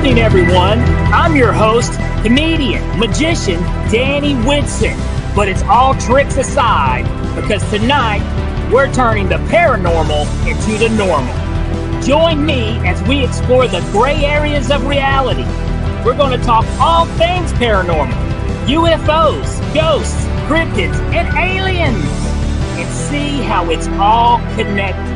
evening, everyone. I'm your host, comedian, magician, Danny Whitson. But it's all tricks aside, because tonight we're turning the paranormal into the normal. Join me as we explore the gray areas of reality. We're going to talk all things paranormal, UFOs, ghosts, cryptids, and aliens, and see how it's all connected.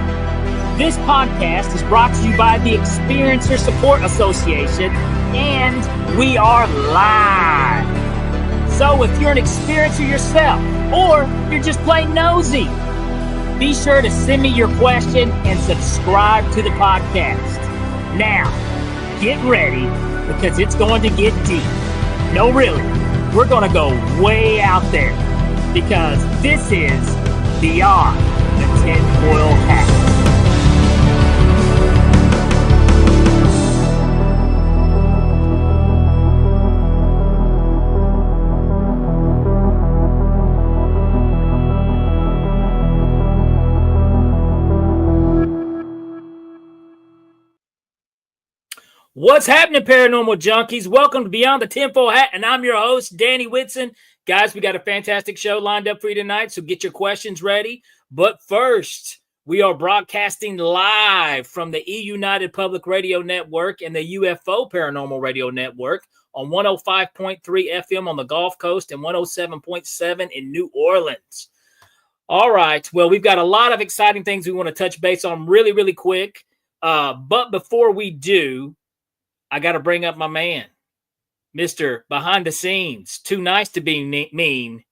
This podcast is brought to you by the Experiencer Support Association, and we are live. So if you're an experiencer yourself, or you're just plain nosy, be sure to send me your question and subscribe to the podcast. Now, get ready, because it's going to get deep. No, really, we're going to go way out there, because this is Beyond the Tinfoil Hat. What's happening, paranormal junkies? Welcome to Beyond the Tinfoil Hat, and I'm your host, Danny Whitson. Guys, we got a fantastic show lined up for you tonight, so get your questions ready. But first, we are broadcasting live from the E-United Public Radio Network and the UFO Paranormal Radio Network on 105.3 FM on the Gulf Coast and 107.7 in New Orleans. All right, well, we've got a lot of exciting things we want to touch base on really, really quick. But before we do, I got to bring up my man, Mr. Behind the Scenes, too nice to be mean,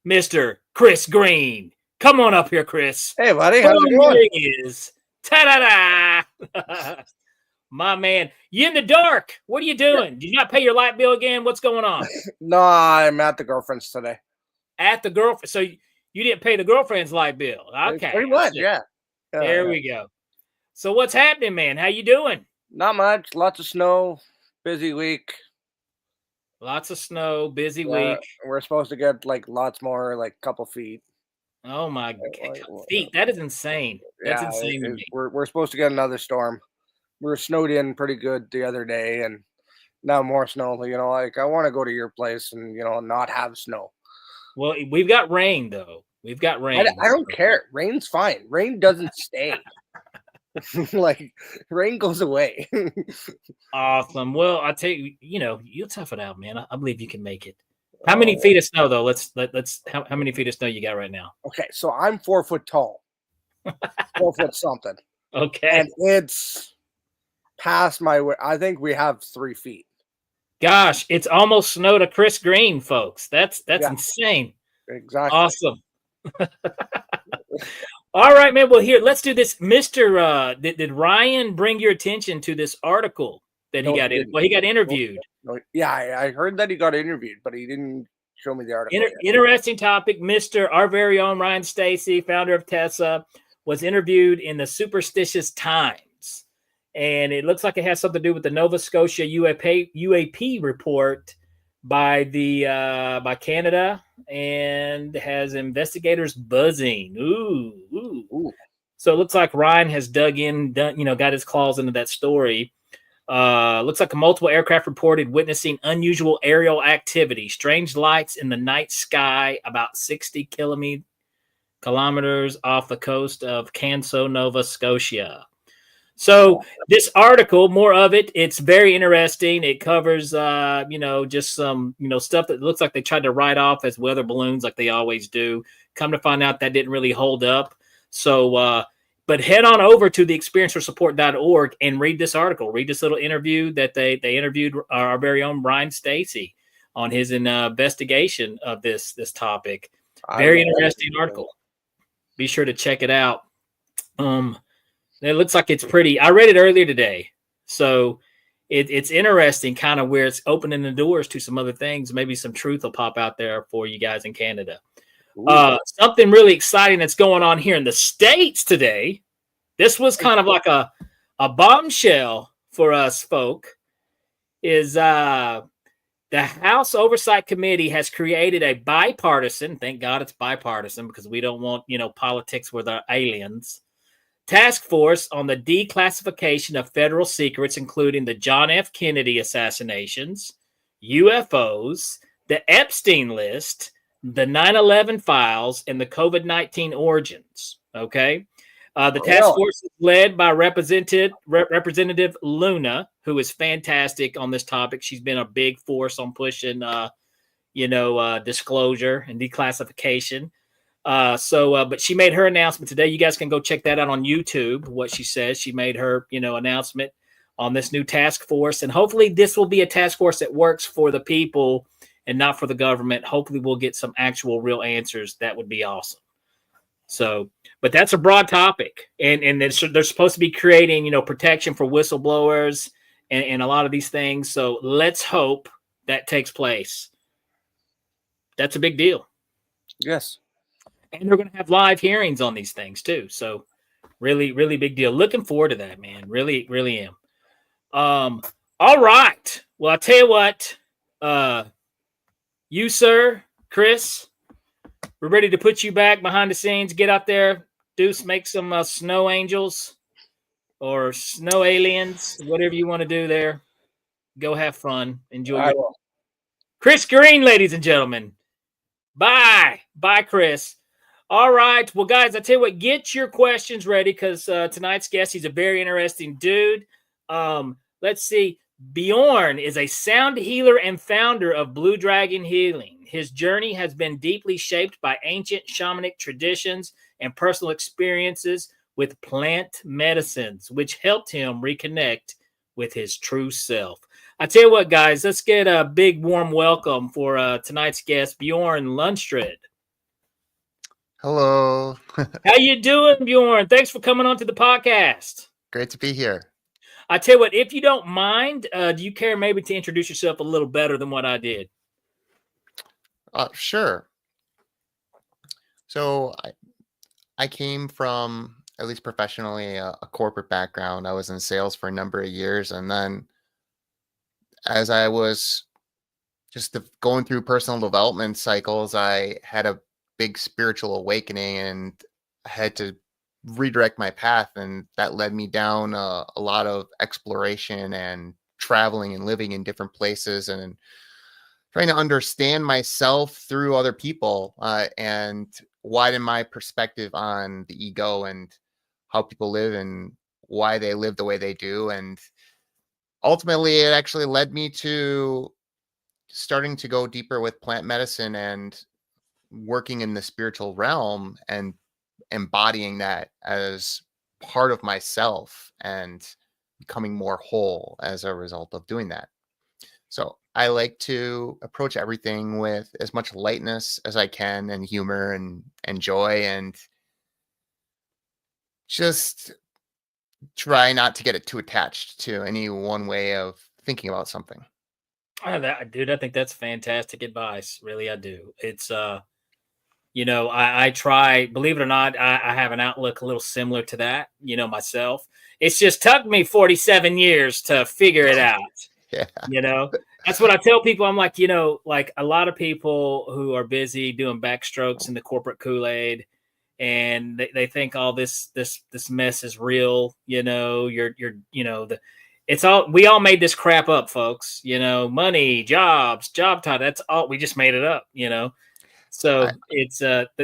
Mr. Chris Green. Come on up here, Chris. Hey, buddy. How's it going? Here he is. Ta-da-da! My man. You in the dark. What are you doing? Did you not pay your light bill again? What's going on? No, I'm at the girlfriend's today. At the girlfriend. So you didn't pay the girlfriend's light bill. Okay. Pretty much, yeah. There we go. So what's happening, man? How you doing? Not much. Lots of snow. Busy week. Lots of snow. Busy week. We're supposed to get lots more, couple feet. Oh my feet! That is insane. That's insane to me. We're supposed to get another storm. We were snowed in pretty good the other day, and now more snow. I want to go to your place and not have snow. Well, we've got rain though. We've got rain. I don't care. Rain's fine. Rain doesn't stay. Rain goes away. Awesome. Well, I tell you, you'll tough it out, man. I believe you can make it. How many feet of snow though? How many feet of snow you got right now? Okay, so I'm 4 foot tall. 4 foot something. Okay. And it's past my I think we have 3 feet. Gosh, it's almost snow to Chris Green, folks. That's insane. Exactly. Awesome. All right, man. Well, here, let's do this. Mr. Did Ryan bring your attention to this article that he got in? Well, he got interviewed. No, yeah, I heard that he got interviewed, but he didn't show me the article. Interesting topic. Our very own Ryan Stacy, founder of TESA, was interviewed in the Superstitious Times. And it looks like it has something to do with the Nova Scotia UAP report by Canada, and has investigators buzzing. Ooh. So it looks like Ryan has got his claws into that story. Looks like multiple aircraft reported witnessing unusual aerial activity, strange lights in the night sky about 60 kilometers off the coast of Canso, Nova Scotia. So this article, more of it, it's very interesting. It covers, just some, stuff that looks like they tried to write off as weather balloons like they always do. Come to find out that didn't really hold up. So, but head on over to theexperiencersupport.org and read this article. Read this little interview that they interviewed our very own Brian Stacy on his investigation of this topic. Very interesting article. Be sure to check it out. It looks like it's pretty. I read it earlier today, so it's interesting, kind of where it's opening the doors to some other things. Maybe some truth will pop out there for you guys in Canada. Something really exciting that's going on here in the States today. This was kind of like a bombshell for us folk. Is the House Oversight Committee has created a bipartisan. Thank God it's bipartisan, because we don't want politics with our aliens. task force on the declassification of federal secrets, including the John F. Kennedy assassinations, UFOs, the Epstein list, the 9/11 files, and the COVID-19 origins. Okay. The task Really? force is led by Representative Luna, who is fantastic on this topic. She's been a big force on pushing, disclosure and declassification. But she made her announcement today. You guys can go check that out on YouTube. What she says, she made her, announcement on this new task force, and hopefully this will be a task force that works for the people and not for the government. Hopefully we'll get some actual real answers. That would be awesome. So, but that's a broad topic, and they're supposed to be creating, protection for whistleblowers and a lot of these things. So let's hope that takes place. That's a big deal. Yes. And they're going to have live hearings on these things too. So really, really big deal. Looking forward to that, man. Really, really am. All right. Well, I'll tell you what, you, sir, Chris, we're ready to put you back behind the scenes. Get out there, make some snow angels or snow aliens, whatever you want to do there. Go have fun. Enjoy your Chris Green, ladies and gentlemen. Bye. Bye, Chris. All right. Well, guys, I tell you what, get your questions ready because tonight's guest, he's a very interesting dude. Let's see. Bjorn is a sound healer and founder of Blue Dragon Healing. His journey has been deeply shaped by ancient shamanic traditions and personal experiences with plant medicines, which helped him reconnect with his true self. I tell you what, guys, let's get a big warm welcome for tonight's guest, Bjorn Lestrud. Hello. How you doing, Bjorn? Thanks for coming on to the podcast. Great to be here. I tell you what, if you don't mind, do you care maybe to introduce yourself a little better than what I did? Sure. So I came from, at least professionally, a corporate background. I was in sales for a number of years. And then as I was just going through personal development cycles, I had a big spiritual awakening and I had to redirect my path, and that led me down a lot of exploration and traveling and living in different places and trying to understand myself through other people and widen my perspective on the ego and how people live and why they live the way they do. And ultimately it actually led me to starting to go deeper with plant medicine and working in the spiritual realm and embodying that as part of myself and becoming more whole as a result of doing that. So I like to approach everything with as much lightness as I can and humor and joy, and just try not to get it too attached to any one way of thinking about something. Dude, I think that's fantastic advice. Really, I do. It's I try, believe it or not, I have an outlook a little similar to that, myself. It's just took me 47 years to figure it out. Yeah. That's what I tell people. I'm like, like a lot of people who are busy doing backstrokes in the corporate Kool-Aid, and they think all this mess is real. It's all, we all made this crap up, folks. Money, job title. That's all. We just made it up. So it's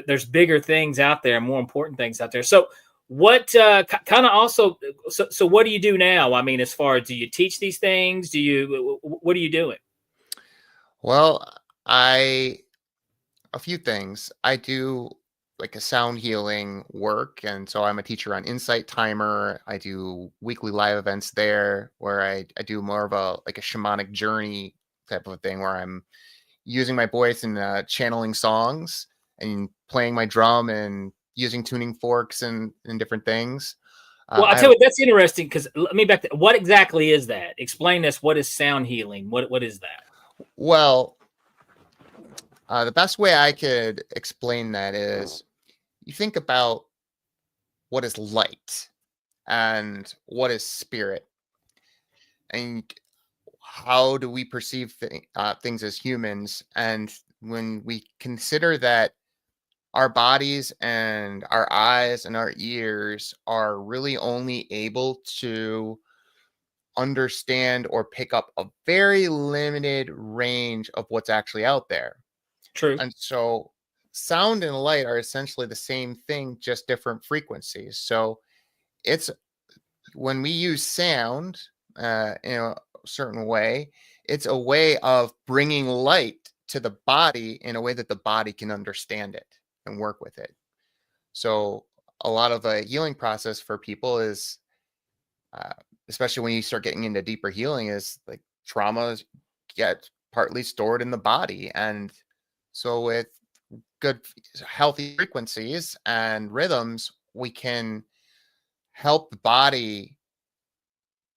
there's bigger things out there, more important things out there. So what kind of also, so what do you do now? I mean, as far as, do you teach these things? What are you doing? Well, a few things. I do like a sound healing work. And so I'm a teacher on Insight Timer. I do weekly live events there where I do more of a shamanic journey type of thing where I'm using my voice and channeling songs and playing my drum and using tuning forks and different things. Well, I'll tell you, that's interesting because let me back to, what exactly is that? Explain this. What is sound healing? What is that? Well, the best way I could explain that is you think about what is light and what is spirit, and how do we perceive things as humans. And when we consider that our bodies and our eyes and our ears are really only able to understand or pick up a very limited range of what's actually out there. True. And so sound and light are essentially the same thing, just different frequencies. So it's when we use sound in a certain way, it's a way of bringing light to the body in a way that the body can understand it and work with it. So a lot of the healing process for people is, uh, especially when you start getting into deeper healing, is like traumas get partly stored in the body. And so with good healthy frequencies and rhythms, we can help the body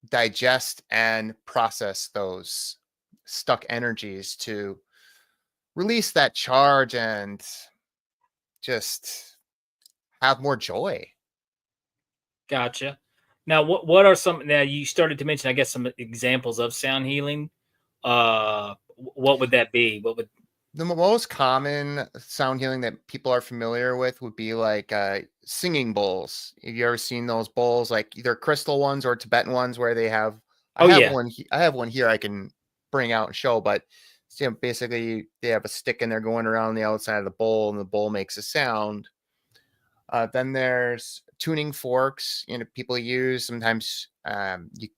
digest and process those stuck energies to release that charge and just have more joy. Gotcha. Now, what are some? Now, you started to mention, I guess, some examples of sound healing. What would that be? What would? The most common sound healing that people are familiar with would be like singing bowls. Have you ever seen those bowls, like either crystal ones or Tibetan ones, where they have? Oh yeah. I have one here I can bring out and show, but basically they have a stick and they're going around the outside of the bowl, and the bowl makes a sound. Then there's tuning forks. People use sometimes. You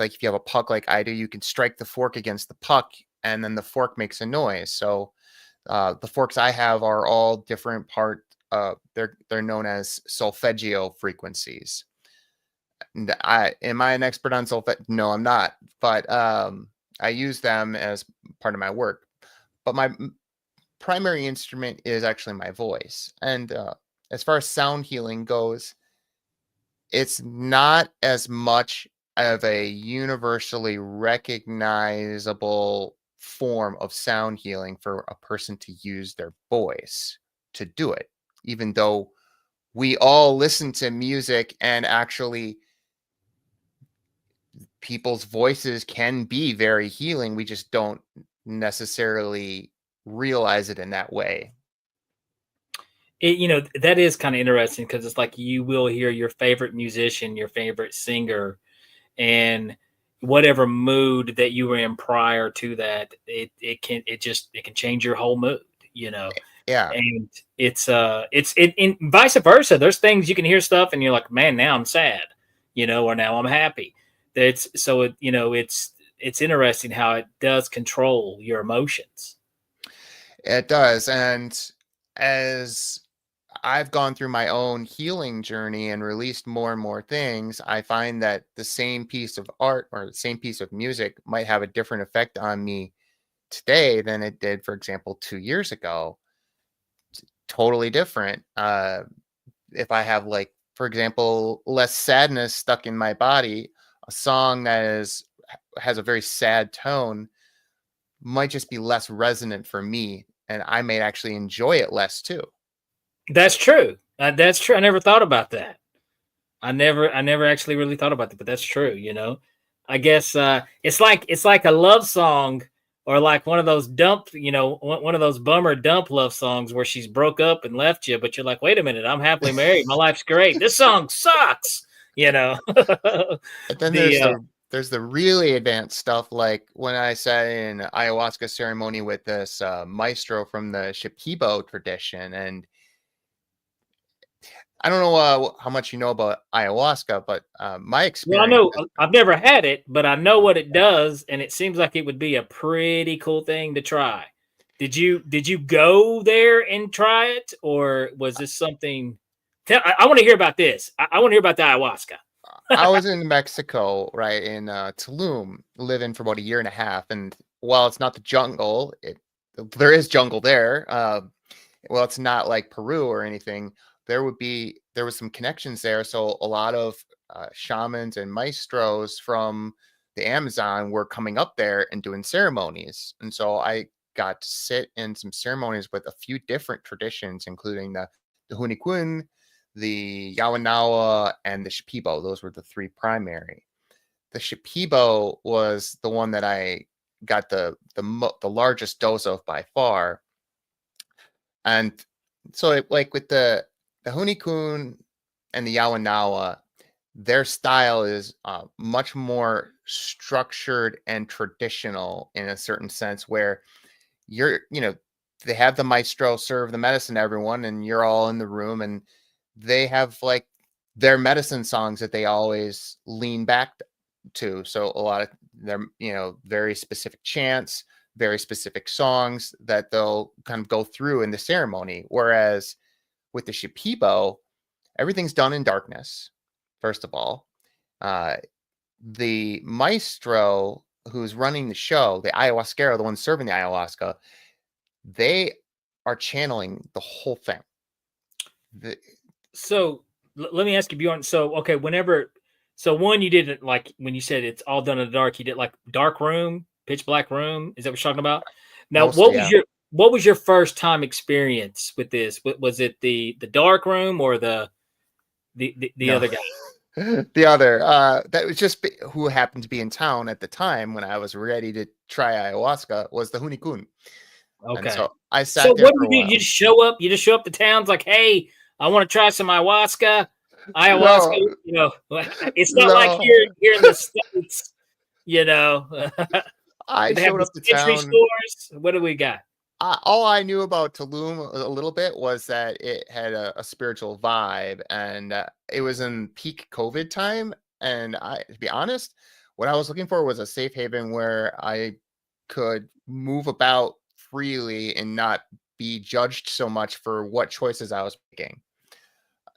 like if you have a puck like I do, you can strike the fork against the puck, and then the fork makes a noise. So the forks I have are all different part. They're known as solfeggio frequencies. And am I an expert on solfeggio? No, I'm not. But I use them as part of my work. But my primary instrument is actually my voice. And as far as sound healing goes, it's not as much of a universally recognizable form of sound healing for a person to use their voice to do it, even though we all listen to music and actually people's voices can be very healing. We just don't necessarily realize it in that way. That is kind of interesting, because it's like you will hear your favorite musician, your favorite singer, and whatever mood that you were in prior to that, it can change your whole mood. Yeah. And it's vice versa. There's things you can hear stuff and you're like, man, now I'm sad, or now I'm happy. It's interesting how it does control your emotions. It does. And as I've gone through my own healing journey and released more and more things, I find that the same piece of art or the same piece of music might have a different effect on me today than it did, for example, 2 years ago. It's totally different. If I have, like, for example, less sadness stuck in my body, a song that has a very sad tone might just be less resonant for me, and I may actually enjoy it less too. That's true. That's true. I never thought about that. I never actually really thought about that, but that's true. I guess it's like a love song, or like one of those one of those bummer dump love songs where she's broke up and left you, but you're like, wait a minute, I'm happily married, my life's great. This song sucks. But then there's the really advanced stuff, like when I sat in ayahuasca ceremony with this maestro from the Shipibo tradition, and I don't know how much you know about ayahuasca, but my experience. Well, I know I've never had it, but I know what it does, and it seems like it would be a pretty cool thing to try. Did you go there and try it, or was this something? I want to hear about this. I want to hear about the ayahuasca. I was in Mexico, right, in Tulum, living for about a year and a half, and while it's not the jungle, there is jungle there. Well, it's not like Peru or anything. There was some connections there, so a lot of shamans and maestros from the Amazon were coming up there and doing ceremonies, and so I got to sit in some ceremonies with a few different traditions, including the Hunikun, the Yawanawa, and the Shipibo. Those were the three primary. The Shipibo was the one that I got the largest dose of by far. And So like with the Hunikun and the Yawanawa, their style is much more structured and traditional in a certain sense, where they have the maestro serve the medicine to everyone, and you're all in the room, and they have like their medicine songs that they always lean back to. So a lot of their, very specific chants, very specific songs that they'll kind of go through in the ceremony. Whereas with the Shipibo, everything's done in darkness, first of all. The maestro who's running the show, the ayahuasquero, the one serving the ayahuasca, they are channeling the whole thing. So let me ask you, Bjorn. So, okay, one, you didn't like when you said it's all done in the dark, you did like dark room, pitch black room. Is that what you're talking about? Now, Mostly, what was your first time experience with this? Was it the dark room or the No. other guy? The other, that was just who happened to be in town at the time when I was ready to try ayahuasca, was the Hunikun. Okay. And so I sat So there what for a do you do? while. You just show up? You just show up to towns like, hey, I want to try some ayahuasca. No. It's not like here in the States, I they have showed up to dispensary town. stores. What do we got? All I knew about Tulum a little bit was that it had a spiritual vibe, and it was in peak COVID time. And to be honest, what I was looking for was a safe haven where I could move about freely and not be judged so much for what choices I was making.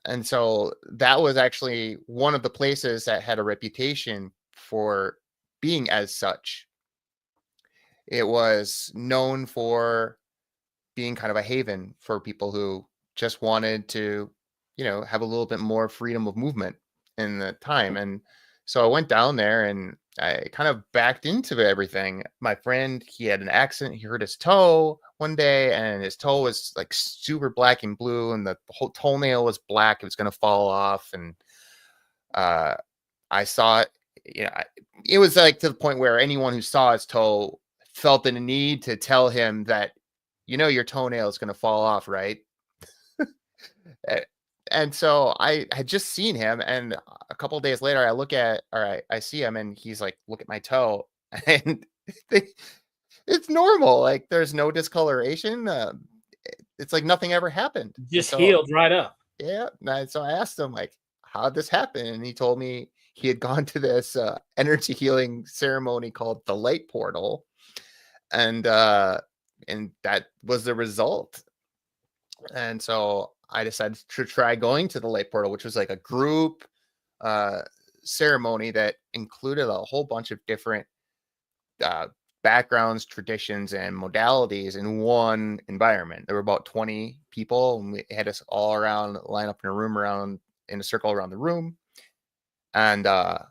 And so that was actually one of the places that had a reputation for being as such. It was known for being kind of a haven for people who just wanted to, have a little bit more freedom of movement in the time. And so I went down there and I kind of backed into everything. My friend, he had an accident. He hurt his toe one day, and his toe was like super black and blue, and the whole toenail was black. It was going to fall off. And I saw it. It was like to the point where anyone who saw his toe felt the need to tell him that, your toenail is going to fall off, right? And so I had just seen him, and a couple of days later, I see him, and he's like, "Look at my toe," and it's normal. Like, there's no discoloration. It's like nothing ever happened. Just healed right up. Yeah. So I asked him, like, how'd this happen? And he told me he had gone to this energy healing ceremony called the Light Portal, and that was the result. And so I decided to try going to the Light Portal, which was like a group ceremony that included a whole bunch of different backgrounds, traditions, and modalities in one environment. There were about 20 people, and we had us all line up in a room in a circle around the room. And it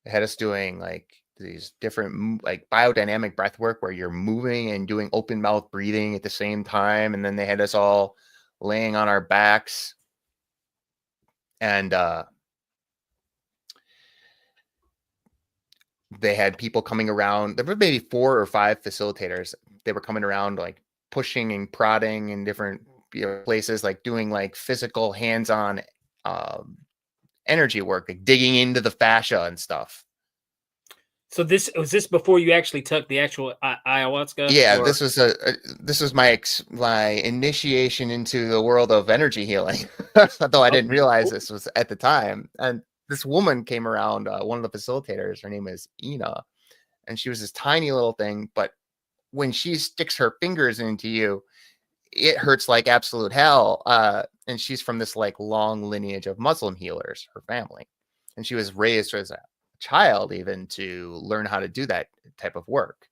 had us doing like these different like biodynamic breath work where you're moving and doing open mouth breathing at the same time. And then they had us all laying on our backs. And they had people coming around. There were maybe 4 or 5 facilitators. They were coming around like pushing and prodding in different places, like doing like physical hands-on energy work, like digging into the fascia and stuff. So was this before you actually took the actual ayahuasca? Yeah, or? This was my initiation into the world of energy healing, though I didn't realize this was at the time. And this woman came around, one of the facilitators. Her name is Ina, and she was this tiny little thing. But when she sticks her fingers into you, it hurts like absolute hell. And she's from this like long lineage of Muslim healers, her family, and she was raised as a child even to learn how to do that type of work.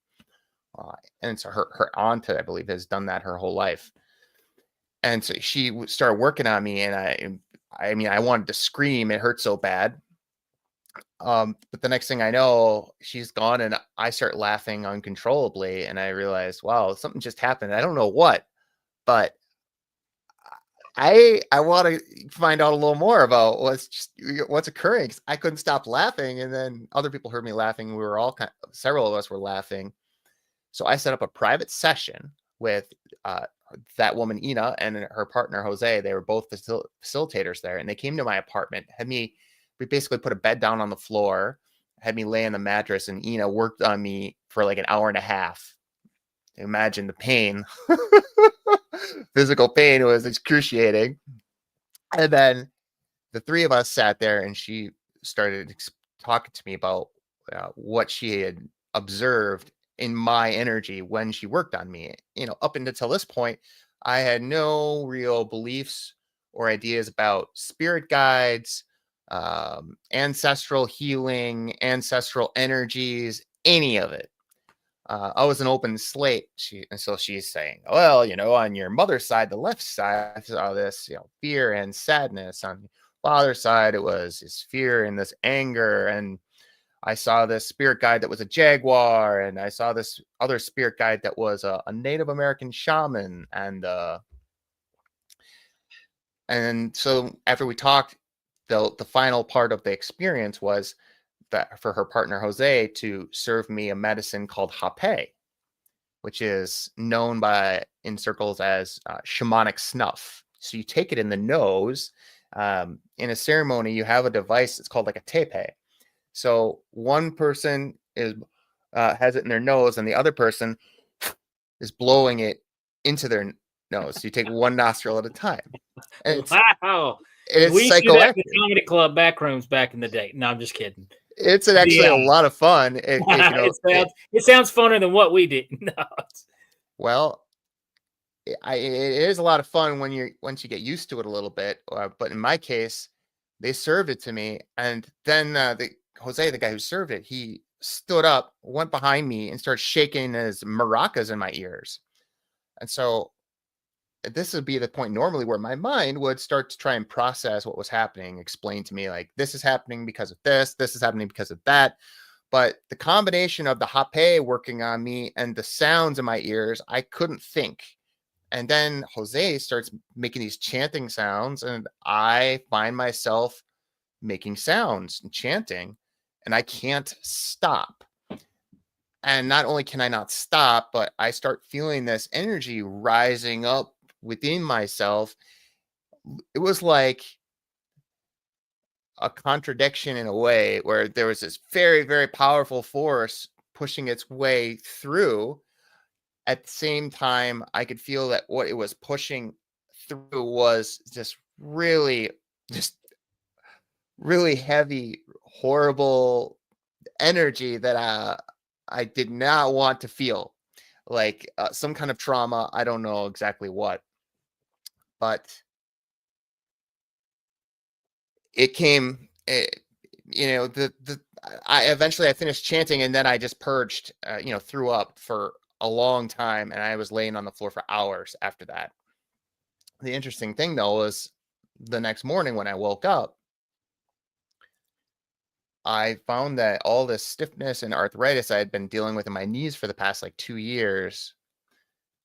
And so her aunt, I believe, has done that her whole life. And so she started working on me, and I wanted to scream. It hurt so bad. But the next thing I know, she's gone, and I start laughing uncontrollably. And I realized, wow, something just happened. I don't know what, but I want to find out a little more about what's occurring. 'Cause I couldn't stop laughing, and then other people heard me laughing. We were all several of us were laughing. So I set up a private session with that woman Ina and her partner Jose, they were both facilitators there, and they came to my apartment, we basically put a bed down on the floor, had me lay on the mattress, and Ina worked on me for like an hour and a half. Imagine the pain. Physical pain was excruciating. And then the three of us sat there, and she started talking to me about what she had observed in my energy when she worked on me. Up until this point, I had no real beliefs or ideas about spirit guides, ancestral healing, ancestral energies, any of it. I was an open slate. So she's saying, well, on your mother's side, the left side, I saw this, fear and sadness. On the father's side, it was this fear and this anger. And I saw this spirit guide that was a jaguar, and I saw this other spirit guide that was a Native American shaman. And so after we talked, the final part of the experience was that for her partner Jose to serve me a medicine called hape, which is known in circles as shamanic snuff. So you take it in the nose. In a ceremony, you have a device that's called like a tepe. So one person has it in their nose, and the other person is blowing it into their nose. So you take one nostril at a time. And Wow. it's we psychoactive. do that in the comedy club backrooms back in the day. No, I'm just kidding. It's actually a lot of fun. It sounds funner than what we did. No. Well, it is a lot of fun once you get used to it a little bit. But in my case, they served it to me, and then Jose, the guy who served it, he stood up, went behind me, and started shaking his maracas in my ears. And so this would be the point normally where my mind would start to try and process what was happening, explain to me like, this is happening because of this is happening because of that. But the combination of the hape working on me and the sounds in my ears, I couldn't think. And then Jose starts making these chanting sounds, and I find myself making sounds and chanting, and I can't stop. And not only can I not stop, but I start feeling this energy rising up within myself. It was like a contradiction in a way, where there was this very, very powerful force pushing its way through. At the same time, I could feel that what it was pushing through was just really heavy, horrible energy that I did not want to feel, like some kind of trauma. I don't know exactly what, but it came. I eventually finished chanting, and then I just purged, threw up for a long time, and I was laying on the floor for hours after that. The interesting thing, though, was the next morning when I woke up, I found that all this stiffness and arthritis I had been dealing with in my knees for the past 2 years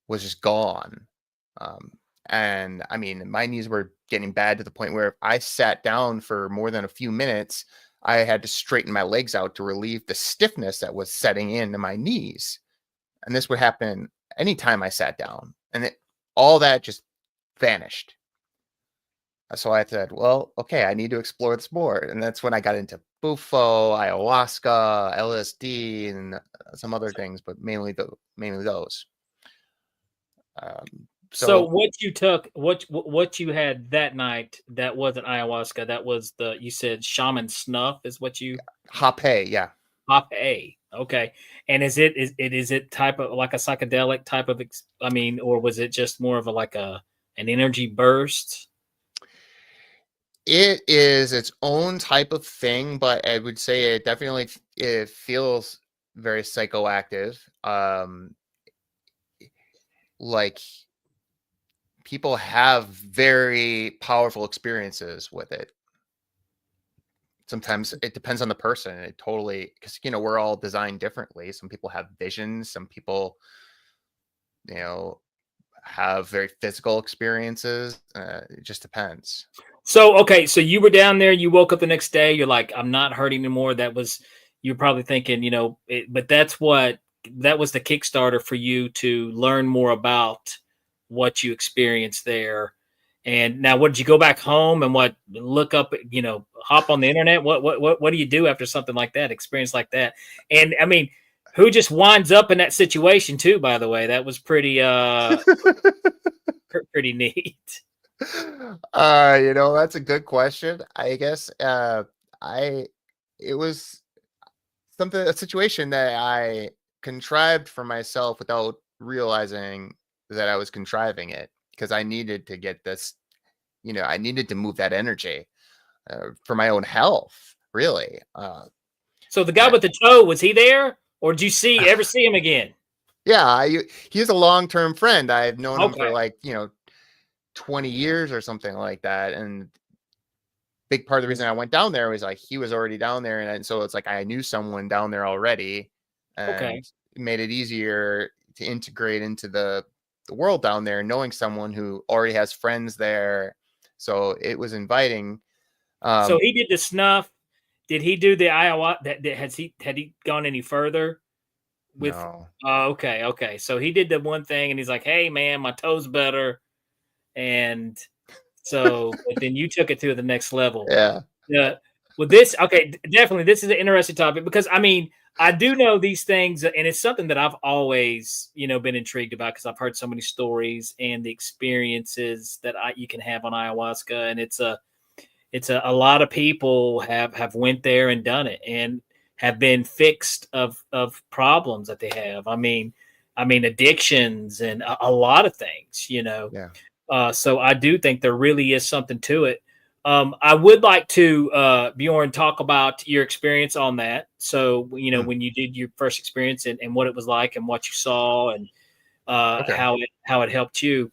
was just gone. And I mean, my knees were getting bad to the point where if I sat down for more than a few minutes, I had to straighten my legs out to relieve the stiffness that was setting into my knees. And this would happen anytime I sat down, and all that just vanished. So I said, well, okay, I need to explore this more. And that's when I got into bufo, ayahuasca, LSD, and some other things, but mainly those. So what you took, what you had that night, that wasn't ayahuasca, that was you said shaman snuff is what you... Hape, yeah. Hape, okay. And is it type of like a psychedelic type of, or was it just more of an energy burst? It is its own type of thing, but I would say it feels very psychoactive. Like people have very powerful experiences with it. Sometimes it depends on the person. It totally, because we're all designed differently. Some people have visions. Some people, have very physical experiences. It just depends. So, okay. So you were down there, you woke up the next day, you're like, I'm not hurting anymore. You're probably thinking, but that was the Kickstarter for you to learn more about what you experienced there. And now, what did you go back home and look up, hop on the internet? What do you do after something like that, experience like that? And I mean, who just winds up in that situation too, by the way? That was pretty pretty neat. That's a good question. I guess it was a situation that I contrived for myself without realizing that I was contriving it, because I needed to get this, I needed to move that energy for my own health, really. So the guy with the toe, was he there, or did you ever see him again? Yeah, he's a long-term friend. I've known him for 20 years or something like that. And big part of the reason I went down there was like he was already down there, and so it's like I knew someone down there already, and it made it easier to integrate into the world down there, knowing someone who already has friends there. So it was inviting. So he did the snuff. Did he do the ayahuasca? Had he gone any further? No. Okay. So he did the one thing, and he's like, "Hey, man, my toe's better," and so but then you took it to the next level. Yeah. Yeah. Well, definitely, this is an interesting topic, because I mean, I do know these things, and it's something that I've always, been intrigued about, because I've heard so many stories and the experiences that you can have on ayahuasca, and it's a lot of people have went there and done it and have been fixed of problems that they have. I mean, addictions and a lot of things, Yeah. So I do think there really is something to it. I would like to, Bjorn, talk about your experience on that. So, when you did your first experience and what it was like and what you saw and how it helped you.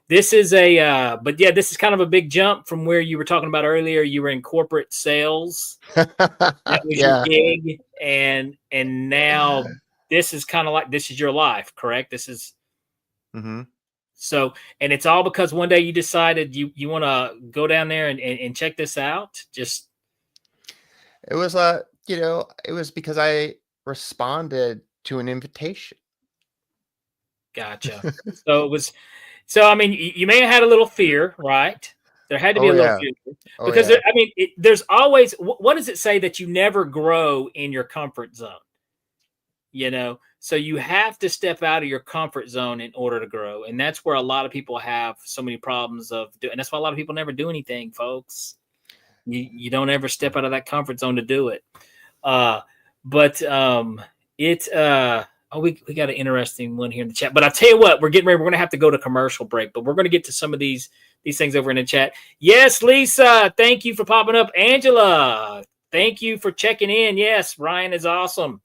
This is this is kind of a big jump from where you were talking about earlier. You were in corporate sales. That was your gig. And now this is kind of like, this is your life, correct? This is. Mm-hmm. So, and it's all because one day you decided you want to go down there and check this out. It was, it was because I responded to an invitation. Gotcha. So I mean, you may have had a little fear, right? There had to be a little fear, because there's always, what does it say that you never grow in your comfort zone? So you have to step out of your comfort zone in order to grow. And that's where a lot of people have so many problems of doing. And that's why a lot of people never do anything, folks. You don't ever step out of that comfort zone to do it. We got an interesting one here in the chat. But I'll tell you what, we're getting ready. We're going to have to go to commercial break, but we're going to get to some of these things over in the chat. Yes, Lisa, thank you for popping up. Angela, thank you for checking in. Yes, Ryan is awesome.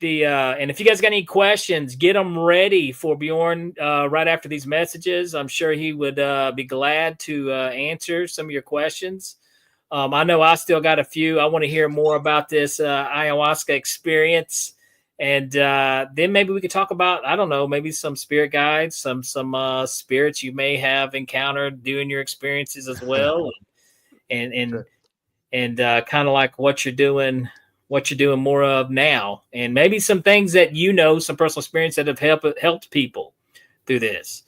And if you guys got any questions, get them ready for Bjorn right after these messages. I'm sure he would be glad to answer some of your questions. I know I still got a few. I want to hear more about this ayahuasca experience. And then maybe we could talk about, I don't know, maybe some spirit guides, some spirits you may have encountered doing your experiences as well. and kind of like what you're doing more of now, and maybe some things that some personal experience that have helped people through this.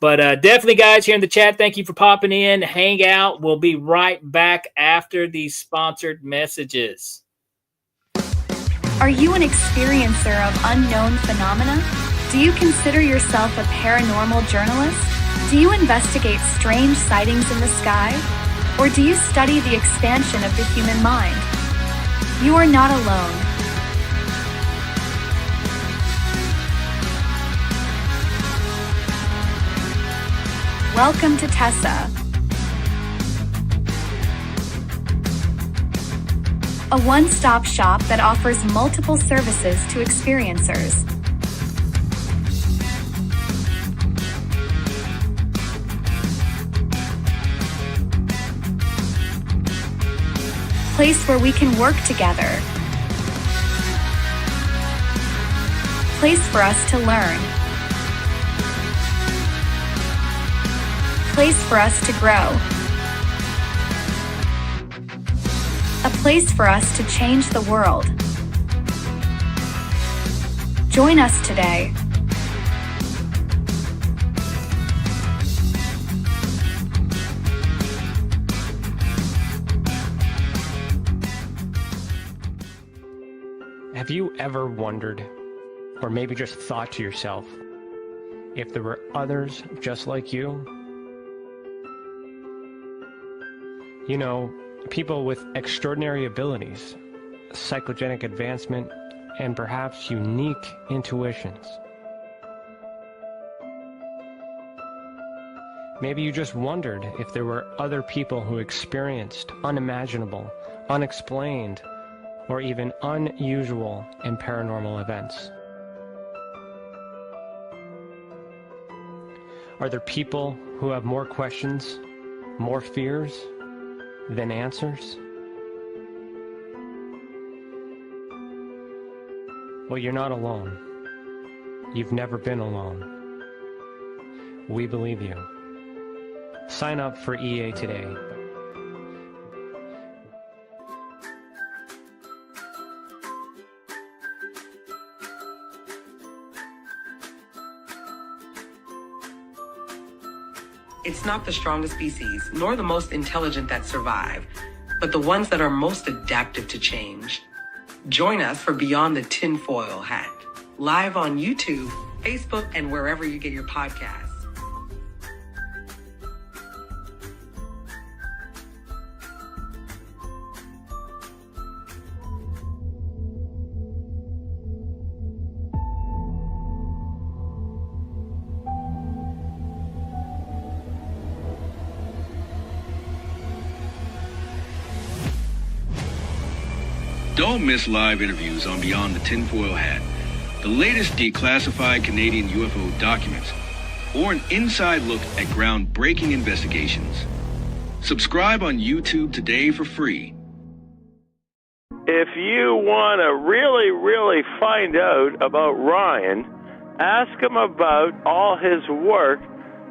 But definitely, guys, here in the chat, thank you for popping in. Hang out. We'll be right back after these sponsored messages. Are you an experiencer of unknown phenomena? Do you consider yourself a paranormal journalist? Do you investigate strange sightings in the sky? Or do you study the expansion of the human mind? You are not alone. Welcome to TESA, a one-stop shop that offers multiple services to experiencers. Place where we can work together. Place for us to learn. Place for us to grow. A place for us to change the world. Join us today. Have you ever wondered, or maybe just thought to yourself, if there were others just like you? You know, people with extraordinary abilities, psychogenic advancement, and perhaps unique intuitions. Maybe you just wondered if there were other people who experienced unimaginable, unexplained, or even unusual and paranormal events. Are there people who have more questions, more fears than answers? Well, you're not alone. You've never been alone. We believe you. Sign up for EA today. It's not the strongest species, nor the most intelligent that survive, but the ones that are most adaptive to change. Join us for Beyond the Tinfoil Hat, live on YouTube, Facebook, and wherever you get your podcasts. Don't miss live interviews on Beyond the Tinfoil Hat, the latest declassified Canadian UFO documents, or an inside look at groundbreaking investigations. Subscribe on YouTube today for free. If you want to really find out about Ryan, ask him about all his work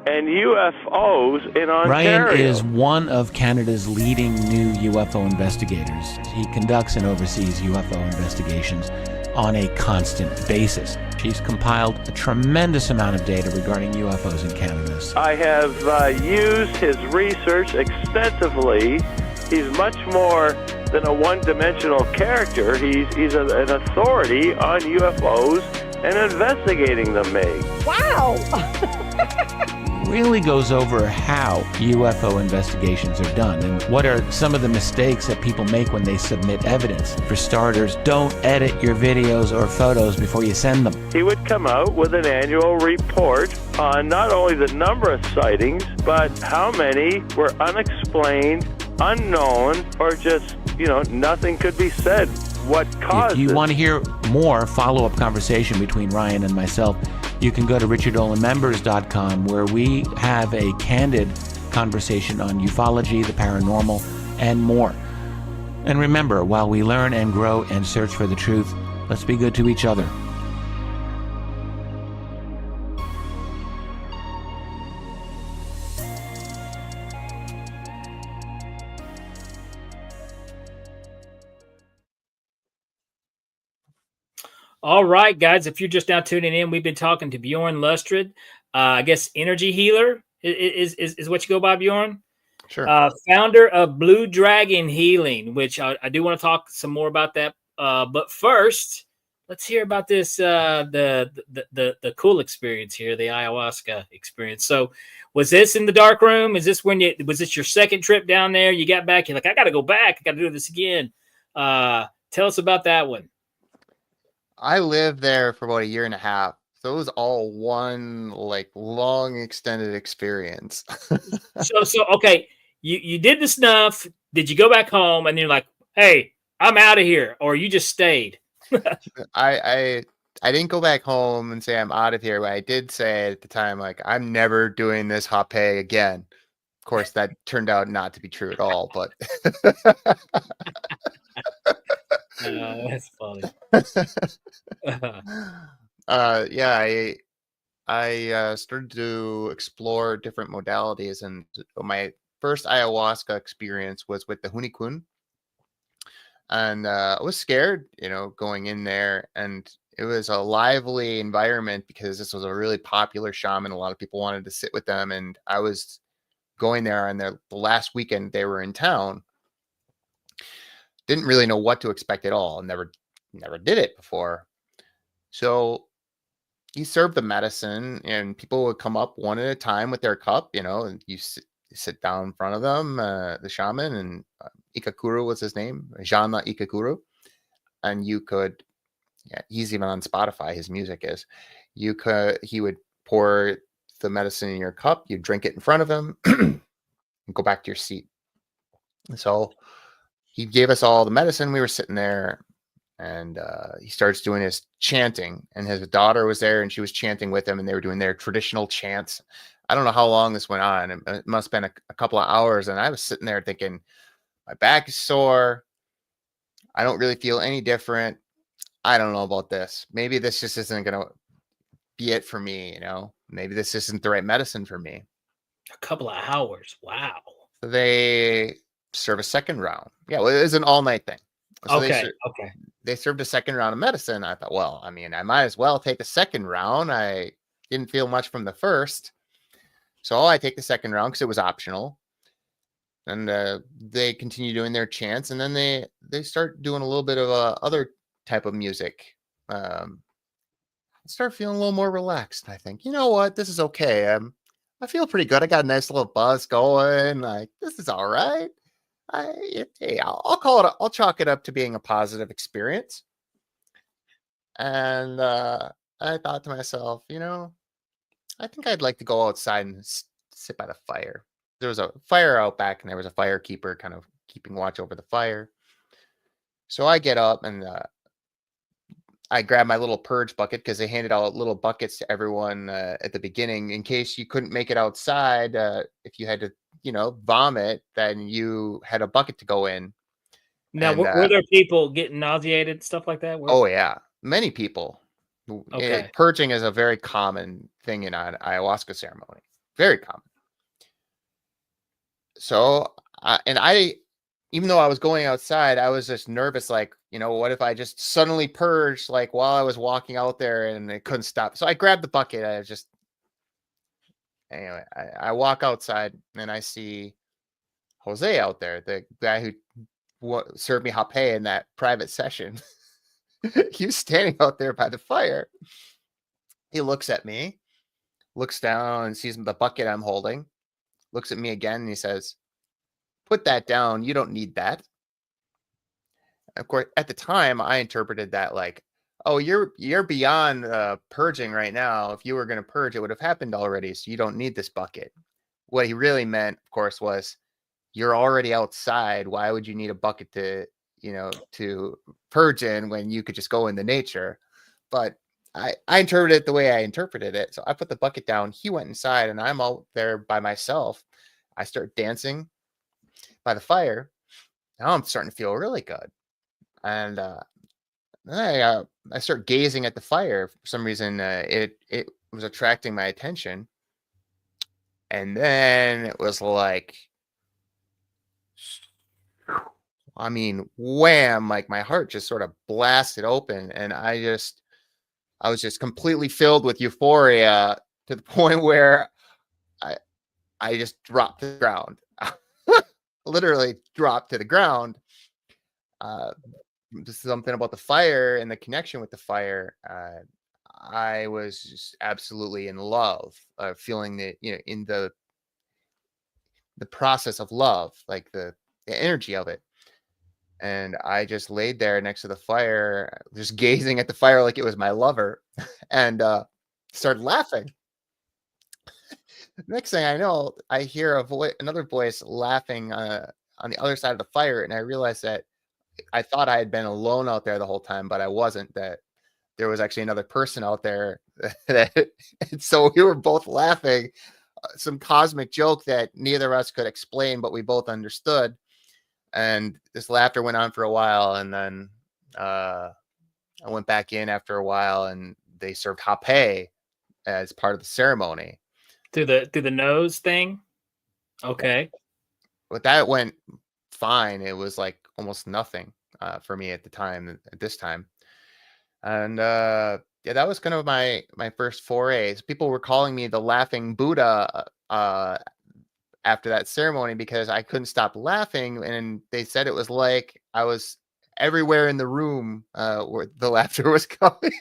and UFOs in Ontario. Ryan is one of Canada's leading new UFO investigators. He conducts and oversees UFO investigations on a constant basis. He's compiled a tremendous amount of data regarding UFOs in Canada. I have used his research extensively. He's much more than a one-dimensional character. He's an authority on UFOs and investigating them, Meg. Wow! Really goes over how UFO investigations are done and what are some of the mistakes that people make when they submit evidence. For starters, don't edit your videos or photos before you send them. He would come out with an annual report on not only the number of sightings, but how many were unexplained, unknown, or just, nothing could be said. What caused it? If you want to hear more follow-up conversation between Ryan and myself, you can go to richardolanmembers.com, where we have a candid conversation on ufology, the paranormal, and more. And remember, while we learn and grow and search for the truth, let's be good to each other. All right, guys, if you're just now tuning in, we've been talking to Bjorn Lestrud. I guess energy healer is what you go by, Bjorn? Sure. Founder of Blue Dragon Healing, which I do want to talk some more about that. But first, let's hear about this, the cool experience here, the ayahuasca experience. So was this in the dark room? Was this your second trip down there? You got back, you're like, I got to go back. I got to do this again. Tell us about that one. I lived there for about 1.5 years. So it was all one long extended experience. So okay, you did the stuff. Did you go back home and you're like, hey, I'm out of here, or you just stayed? I didn't go back home and say I'm out of here, but I did say at the time, I'm never doing this hape again. Of course, that turned out not to be true at all, but that's funny. Yeah, I started to explore different modalities, and my first ayahuasca experience was with the Hunikun, and I was scared, going in there, and it was a lively environment because this was a really popular shaman. A lot of people wanted to sit with them, and I was going there on the last weekend they were in town. Didn't really know what to expect at all. Never never did it before. So he served the medicine, and people would come up one at a time with their cup, and you sit down in front of them, the shaman, and Ikakuru was his name, Jana Ikakuru. And you could, he's even on Spotify, his music is, he would pour the medicine in your cup, you drink it in front of him, and go back to your seat. So he gave us all the medicine. We were sitting there, and he starts doing his chanting, and his daughter was there, and she was chanting with him, and they were doing their traditional chants. I don't know how long this went on. It must have been a couple of hours, and I was sitting there thinking, my back is sore. I don't really feel any different. I don't know about this. Maybe this just isn't going to be it for me, Maybe this isn't the right medicine for me. A couple of hours. Wow. So they serve a second round. Yeah, well, it was an all-night thing. So okay. They served a second round of medicine. I thought, well, I might as well take the second round. I didn't feel much from the first. So I take the second round because it was optional. And they continue doing their chants, and then they start doing a little bit of other type of music. I start feeling a little more relaxed. I think, you know what, this is okay. I feel pretty good. I got a nice little buzz going. Like, this is all right. I'll call it. I'll chalk it up to being a positive experience. And I thought to myself, I think I'd like to go outside and sit by the fire. There was a fire out back, and there was a fire keeper kind of keeping watch over the fire. So I get up, and I grab my little purge bucket, because they handed out little buckets to everyone at the beginning in case you couldn't make it outside. If you had to, vomit, then you had a bucket to go in. Now, were there people getting nauseated, stuff like that? Oh, yeah. Many people. Okay. Purging is a very common thing in an ayahuasca ceremony. Very common. So, even though I was going outside, I was just nervous. Like, what if I just suddenly purged, like, while I was walking out there, and it couldn't stop? So I grabbed the bucket. Anyway, I walk outside, and I see Jose out there, the guy who served me hape in that private session. He was standing out there by the fire. He looks at me, looks down, and sees the bucket I'm holding, looks at me again, and he says, "Put that down. You don't need that." Of course, at the time, I interpreted that like, "Oh, you're beyond purging right now. If you were going to purge, it would have happened already, so you don't need this bucket." What he really meant, of course, was, "You're already outside. Why would you need a bucket to purge in when you could just go into nature?" But I interpreted it the way I interpreted it. So I put the bucket down. He went inside, and I'm out there by myself. I start dancing by the fire. Now I'm starting to feel really good. And then I start gazing at the fire. For some reason, it was attracting my attention. And then it was like, wham, like my heart just sort of blasted open. And I was just completely filled with euphoria to the point where I just dropped to the ground. Literally dropped to the ground. Just something about the fire and the connection with the fire. I was just absolutely in love, feeling that, in the process of love, like the energy of it. And I just laid there next to the fire, just gazing at the fire like it was my lover, and started laughing. Next thing I know, I hear another voice laughing on the other side of the fire, and I realized that I thought I had been alone out there the whole time, but I wasn't. That there was actually another person out there. And so we were both laughing, some cosmic joke that neither of us could explain, but we both understood. And this laughter went on for a while, and then I went back in after a while, and they served hape as part of the ceremony. Through the nose thing? Okay. But that went fine. It was like almost nothing for me at this time. And yeah, that was kind of my first forays. People were calling me the laughing Buddha after that ceremony because I couldn't stop laughing, and they said it was like I was everywhere in the room where the laughter was coming.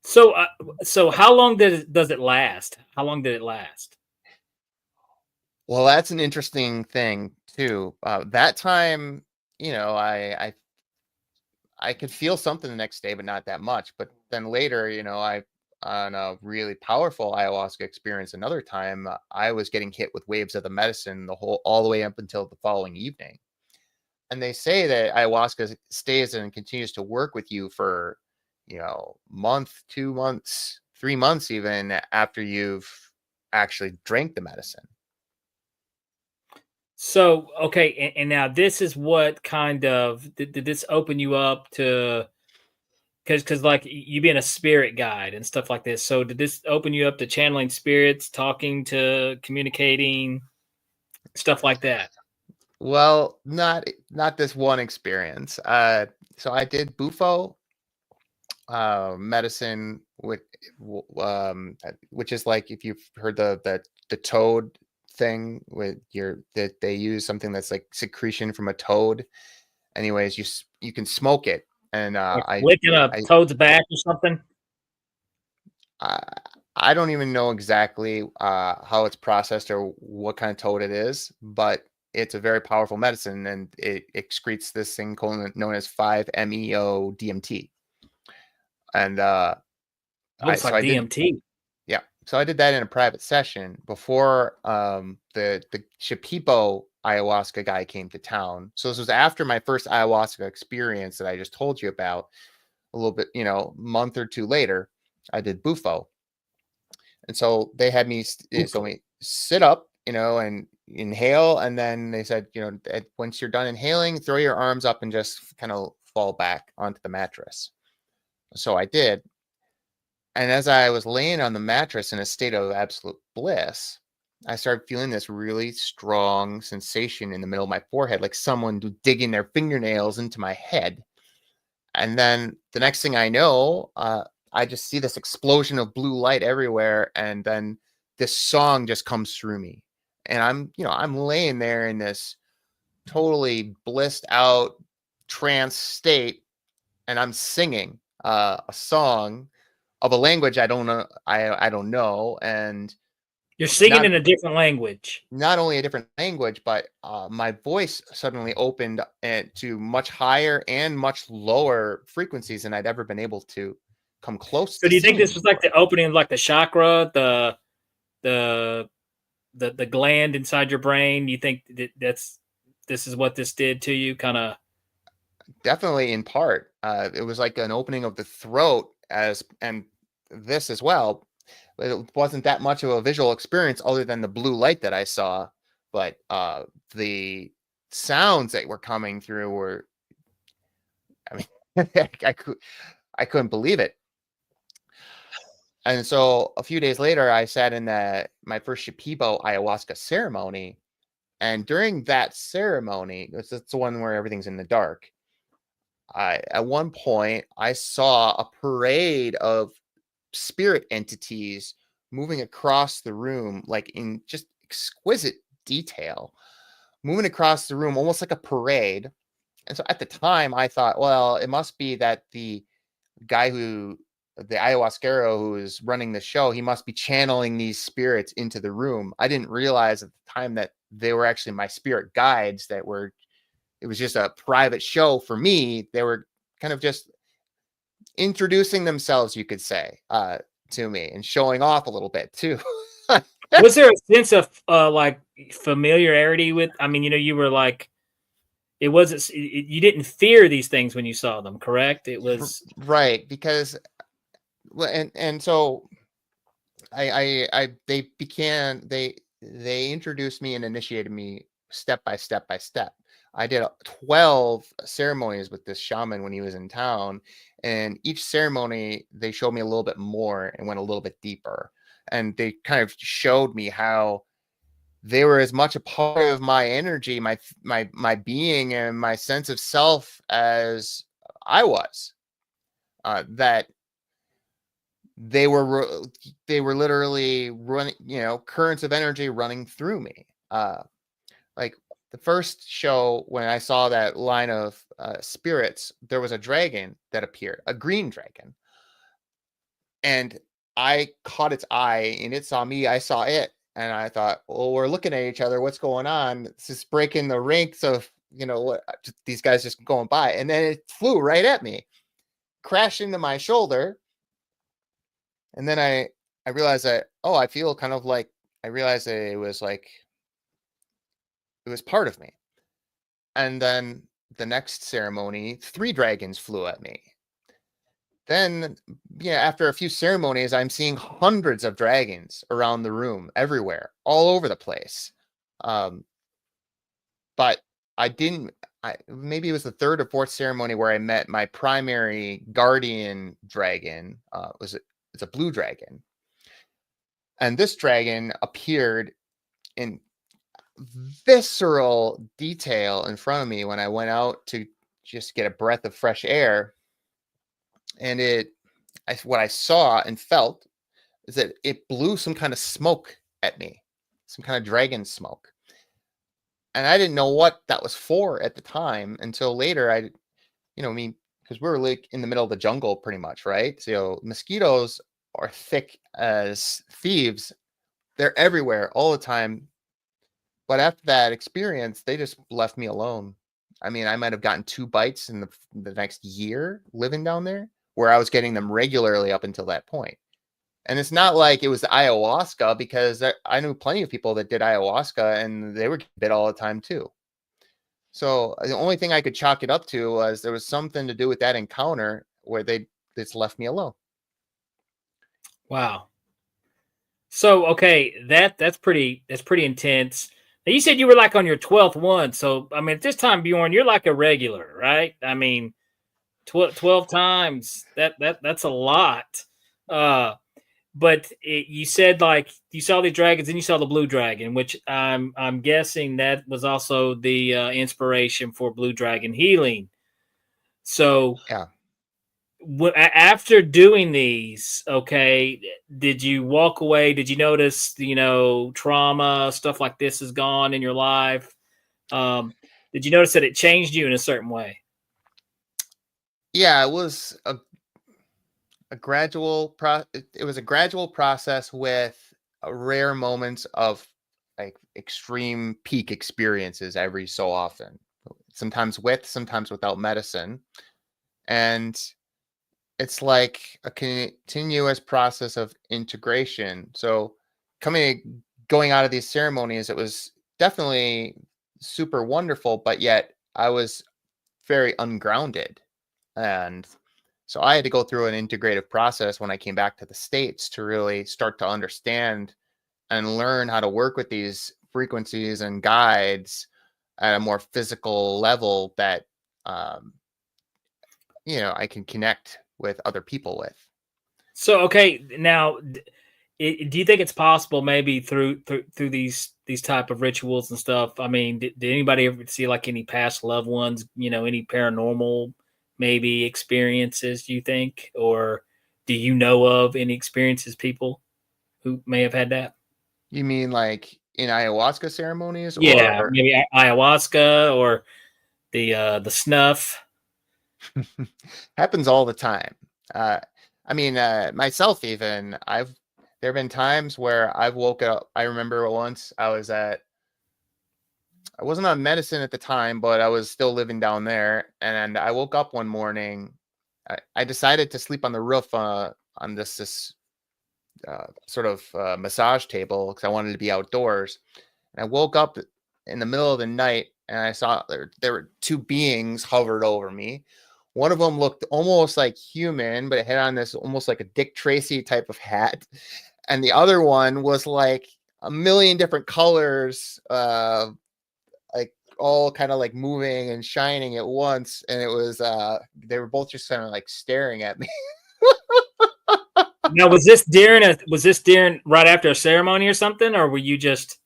So, so how long does it last? How long did it last? Well, that's an interesting thing too. That time, I could feel something the next day, but not that much. But then later, I on a really powerful ayahuasca experience another time, I was getting hit with waves of the medicine all the way up until the following evening. And they say that ayahuasca stays and continues to work with you for, month, 2 months, 3 months, even after you've actually drank the medicine. So, okay, and now this is what kind of did this open you up to? Because like you being a spirit guide and stuff like this. So, did this open you up to channeling spirits, talking to, communicating, stuff like that? Well, not this one experience. So I did Bufo medicine which is like, if you've heard the toad thing that they use something that's like secretion from a toad. Anyways, you can smoke it, and Like licking a toad's back or something. I don't even know exactly how it's processed or what kind of toad it is, but it's a very powerful medicine, and it excretes this thing known as 5-MeO-DMT. And Looks like DMT. Yeah, so I did that in a private session before the Shipibo ayahuasca guy came to town. So this was after my first ayahuasca experience that I just told you about. A little bit, month or two later, I did Bufo. And so they had me sit up, and inhale. And then they said, once you're done inhaling, throw your arms up and just kind of fall back onto the mattress. So I did. And as I was laying on the mattress in a state of absolute bliss, I started feeling this really strong sensation in the middle of my forehead, like someone digging their fingernails into my head. And then the next thing I know, I just see this explosion of blue light everywhere. And then this song just comes through me. And I'm laying there in this totally blissed out trance state. And I'm singing a song of a language I don't know. I don't know. And you're singing in a different language. Not only a different language, but my voice suddenly opened to much higher and much lower frequencies than I'd ever been able to come close. So do you think this was like the opening of like the chakra, the gland inside your brain? Do you think this is what this did to you? Kind of. Definitely in part. It was like an opening of the throat and this as well. It wasn't that much of a visual experience other than the blue light that I saw, but the sounds that were coming through were, I mean, I couldn't believe it. And so a few days later, I sat in my first Shipibo ayahuasca ceremony. And during that ceremony, it's the one where everything's in the dark. At one point, I saw a parade of spirit entities moving across the room, like in just exquisite detail, moving across the room almost like a parade. And so at the time, I thought, well, it must be that the guy the ayahuasquero who is running the show, he must be channeling these spirits into the room. I didn't realize at the time that they were actually my spirit guides it was just a private show for me. They were kind of just introducing themselves, you could say, to me and showing off a little bit too. Was there a sense of like familiarity with? I mean, you were like, it wasn't. You didn't fear these things when you saw them, correct? It was right, because, and so they introduced me and initiated me step by step by step. I did 12 ceremonies with this shaman when he was in town. And each ceremony, they showed me a little bit more and went a little bit deeper. And they kind of showed me how they were as much a part of my energy, my being and my sense of self as I was. That they were literally running, currents of energy running through me. Like the first show, when I saw that line of spirits, there was a dragon that appeared, a green dragon. And I caught its eye and it saw me, I saw it. And I thought, well, we're looking at each other. What's going on? This is breaking the ranks of, what these guys just going by. And then it flew right at me, crashed into my shoulder. And then I realized that, I feel kind of like, I realized that it was part of me. And then the next ceremony, 3 dragons flew at me. Then, after a few ceremonies, I'm seeing hundreds of dragons around the room, everywhere, all over the place. But maybe it was the 3rd or 4th ceremony where I met my primary guardian dragon. It's a blue dragon. And this dragon appeared in visceral detail in front of me when I went out to just get a breath of fresh air. And what I saw and felt is that it blew some kind of smoke at me, some kind of dragon smoke. And I didn't know what that was for at the time until later. Because we were like in the middle of the jungle pretty much, right? So mosquitoes are thick as thieves. They're everywhere all the time. But after that experience, they just left me alone. I mean, I might have gotten 2 bites in the next year living down there, where I was getting them regularly up until that point. And it's not like it was the ayahuasca, because I knew plenty of people that did ayahuasca and they were bit all the time too. So the only thing I could chalk it up to was there was something to do with that encounter where they just left me alone. Wow. So, okay, that's pretty intense. Now, you said you were like on your 12th one. So, I mean, at this time, Bjorn, you're like a regular, right? I mean, 12 times, that's a lot. But you said like you saw the dragons and you saw the blue dragon, which I'm guessing that was also the inspiration for blue dragon healing. So yeah, after doing these, okay, did you walk away? Did you notice, trauma, stuff like this is gone in your life? Did you notice that it changed you in a certain way? Yeah, it was a gradual it was a gradual process with rare moments of like extreme peak experiences every so often, sometimes without medicine. And it's like a continuous process of integration. So going out of these ceremonies, it was definitely super wonderful, but yet I was very ungrounded. And so I had to go through an integrative process when I came back to the States to really start to understand and learn how to work with these frequencies and guides at a more physical level that, I can connect with other people with. So, okay, now, do you think it's possible maybe through these type of rituals and stuff? I mean, did anybody ever see like any past loved ones, any paranormal maybe experiences, do you think? Or do you know of any experiences, people who may have had that? You mean like in ayahuasca ceremonies? Yeah, or maybe ayahuasca or the snuff. Happens all the time. Myself even, there have been times where I've woken up. I remember once I wasn't on medicine at the time, but I was still living down there. And I woke up one morning. I decided to sleep on the roof on this sort of massage table because I wanted to be outdoors. And I woke up in the middle of the night and I saw there were 2 beings hovered over me. One of them looked almost like human, but it had on this almost like a Dick Tracy type of hat. And the other one was like a million different colors, like all kind of like moving and shining at once. And it was, they were both just kind of like staring at me. Now, was this during right after a ceremony or something, or were you just?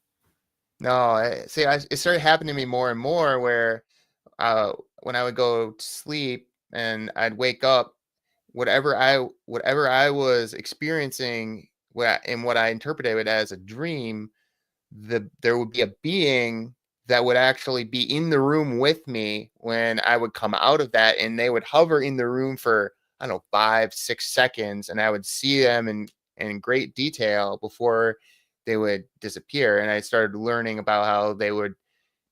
No, it started happening to me more and more where when I would go to sleep and I'd wake up, whatever I was experiencing, what I interpreted it as a dream, there would be a being that would actually be in the room with me when I would come out of that, and they would hover in the room for, I don't know, 5-6 seconds, and I would see them in great detail before they would disappear. And I started learning about how they would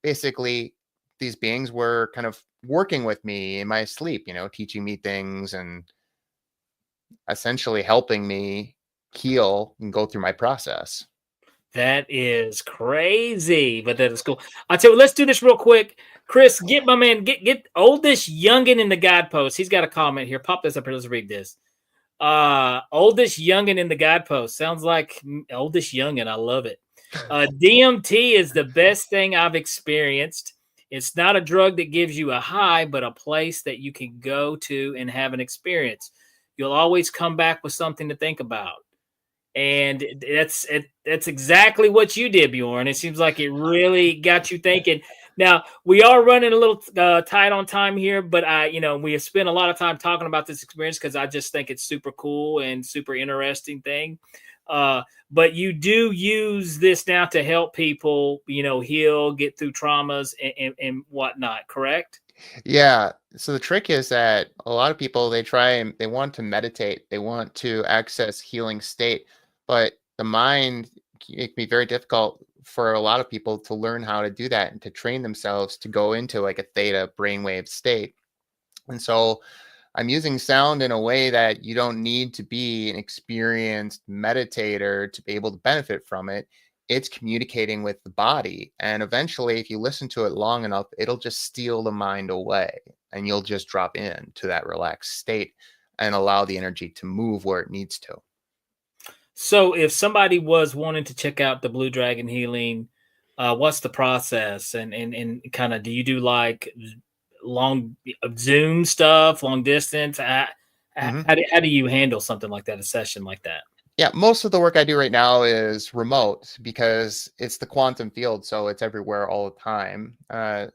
basically, these beings were kind of working with me in my sleep, teaching me things and essentially helping me heal and go through my process. That is crazy, but that is cool. I'll tell you, let's do this real quick. Chris, get my man, get oldest youngin in the guidepost. He's got a comment here. Pop this up here. Let's read this. Oldest youngin in the guidepost. Sounds like oldest youngin. I love it. DMT is the best thing I've experienced. It's not a drug that gives you a high, but a place that you can go to and have an experience. You'll always come back with something to think about. And that's exactly what you did, Bjorn. It seems like it really got you thinking. Now, we are running a little tight on time here, but we have spent a lot of time talking about this experience because I just think it's super cool and super interesting thing. But you do use this now to help people, heal, get through traumas and whatnot, correct? Yeah. So the trick is that a lot of people, they want to meditate. They want to access healing state, but the mind, it can be very difficult for a lot of people to learn how to do that and to train themselves to go into like a theta brainwave state. And so I'm using sound in a way that you don't need to be an experienced meditator to be able to benefit from it. It's communicating with the body. And eventually, if you listen to it long enough, it'll just steal the mind away and you'll just drop in to that relaxed state and allow the energy to move where it needs to. So if somebody was wanting to check out the Blue Dragon Healing, what's the process? And kind of, do you do like long Zoom stuff, long distance? How do you handle something like that, a session like that? Yeah, most of the work I do right now is remote because it's the quantum field, so it's everywhere all the time.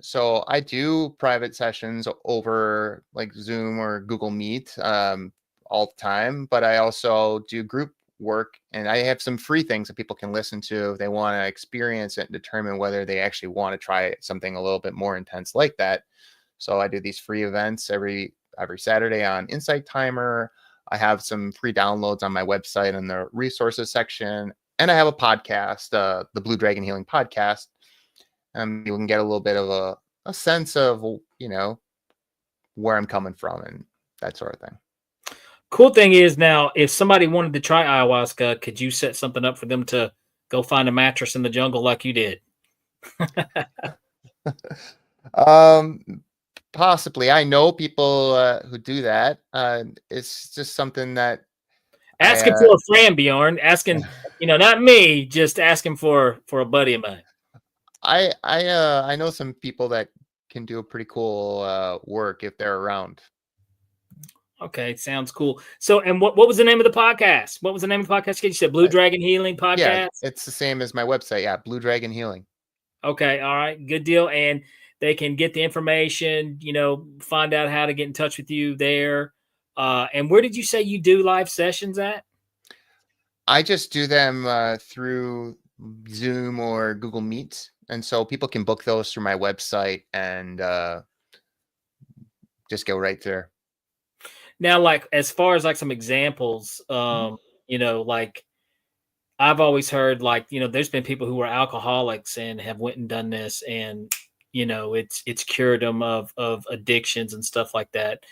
So I do private sessions over like Zoom or Google Meet all the time, but I also do group work, and I have some free things that people can listen to if they want to experience it and determine whether they actually want to try something a little bit more intense like that. So I do these free events every Saturday on Insight Timer. I have some free downloads on my website in the resources section, and I have a podcast, the Blue Dragon Healing Podcast. You can get a little bit of a sense of where I'm coming from and that sort of thing. Cool thing is now, if somebody wanted to try ayahuasca, could you set something up for them to go find a mattress in the jungle like you did? Possibly. I know people who do that. It's just something that asking for a friend, Bjorn. Asking, not me, just asking for a buddy of mine. I know some people that can do a pretty cool work if they're around. Okay, sounds cool. So, and what was the name of the podcast? What was the name of the podcast? You said Blue Dragon Healing Podcast? Yeah, it's the same as my website. Yeah, Blue Dragon Healing. Okay, all right, good deal. And they can get the information, find out how to get in touch with you there. And where did you say you do live sessions at? I just do them through Zoom or Google Meet. And so people can book those through my website and just go right there. Now, like, as far as like some examples, like I've always heard, like, there's been people who are alcoholics and have went and done this, and it's cured them of addictions and stuff like that.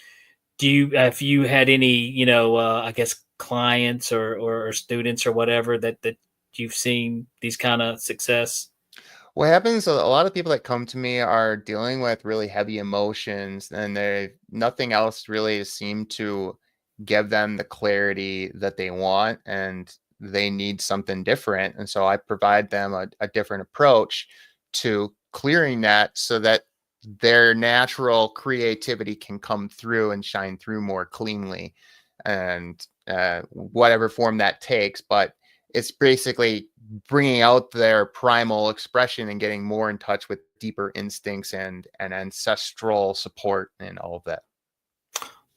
Have you had any, I guess clients or students or whatever that you've seen these kind of success? What happens, a lot of people that come to me are dealing with really heavy emotions, and nothing else really seemed to give them the clarity that they want, and they need something different. And so I provide them a different approach to clearing that so that their natural creativity can come through and shine through more cleanly, and whatever form that takes. But it's basically bringing out their primal expression and getting more in touch with deeper instincts and ancestral support and all of that.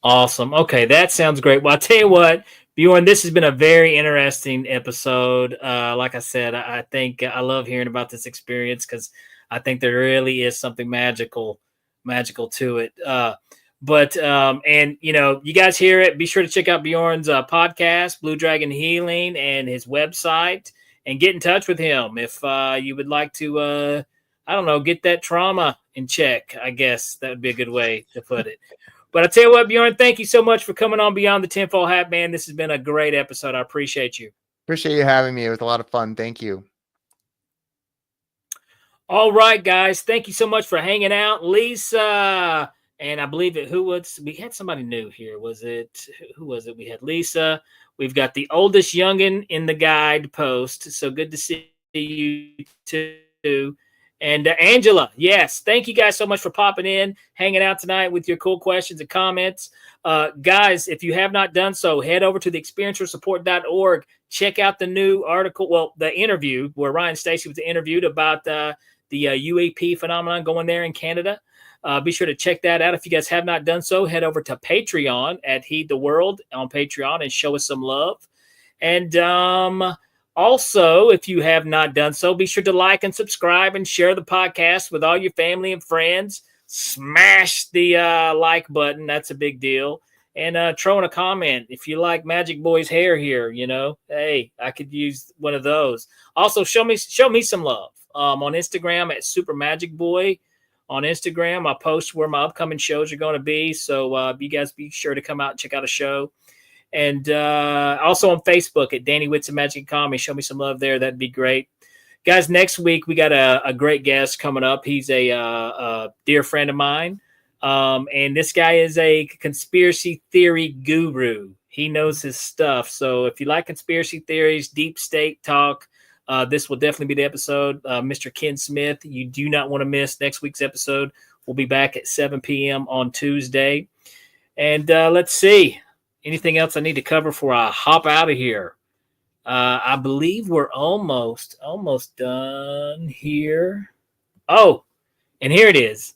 Awesome. Okay, that sounds great. Well, I'll tell you what, Bjorn, this has been a very interesting episode. Like I said, I think I love hearing about this experience because I think there really is something magical to it. And you guys hear it. Be sure to check out Bjorn's podcast, Blue Dragon Healing, and his website, and get in touch with him if you would like to, get that trauma in check. I guess that would be a good way to put it. But I tell you what, Bjorn, thank you so much for coming on Beyond the Tinfoil Hat, man. This has been a great episode. I appreciate you. Appreciate you having me. It was a lot of fun. Thank you. All right, guys. Thank you so much for hanging out. Lisa, and I believe we had somebody new here. Who was it? We had Lisa. We've got the oldest youngin in the guide post. So good to see you too. And Angela, yes, thank you guys so much for popping in, hanging out tonight with your cool questions and comments. Guys, if you have not done so, head over to theexperiencersupport.org. Check out the new article, the interview where Ryan Stacy was interviewed about the UAP phenomenon going there in Canada. Be sure to check that out. If you guys have not done so, head over to Patreon at Heed the World on Patreon and show us some love. And also, if you have not done so, be sure to like and subscribe and share the podcast with all your family and friends. Smash the like button. That's a big deal. And throw in a comment if you like Magic Boy's hair here. Hey, I could use one of those. Also, show me some love on Instagram at Super Magic Boy. On Instagram, I post where my upcoming shows are going to be. So you guys be sure to come out and check out a show. And also on Facebook at Danny Whitson Magic and Comedy. Show me some love there. That'd be great. Guys, next week we got a great guest coming up. He's a dear friend of mine. And this guy is a conspiracy theory guru. He knows his stuff. So if you like conspiracy theories, deep state talk, this will definitely be the episode. Mr. Ken Smith, you do not want to miss next week's episode. We'll be back at 7 p.m. on Tuesday. And let's see. Anything else I need to cover before I hop out of here? I believe we're almost done here. Oh, and here it is.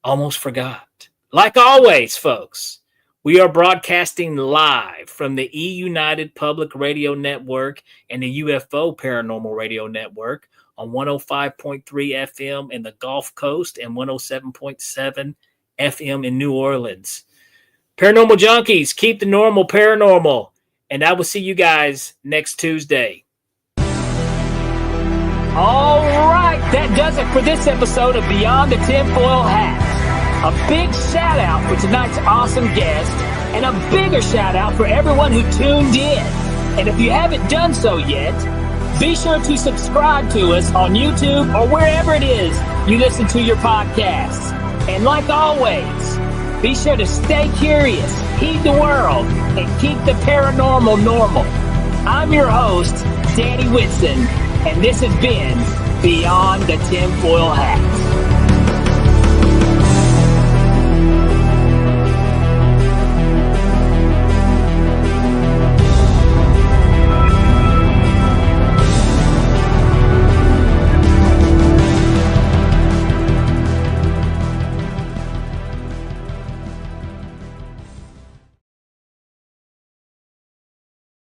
Almost forgot. Like always, folks, we are broadcasting live from the E-United Public Radio Network and the UFO Paranormal Radio Network on 105.3 FM in the Gulf Coast and 107.7 FM in New Orleans. Paranormal Junkies, keep the normal paranormal. And I will see you guys next Tuesday. All right, that does it for this episode of Beyond the Tinfoil Hat. A big shout out for tonight's awesome guest, and a bigger shout out for everyone who tuned in. And if you haven't done so yet, be sure to subscribe to us on YouTube or wherever it is you listen to your podcasts. And like always, be sure to stay curious, heed the world, and keep the paranormal normal. I'm your host, Danny Whitson, and this has been Beyond the Tinfoil Hat.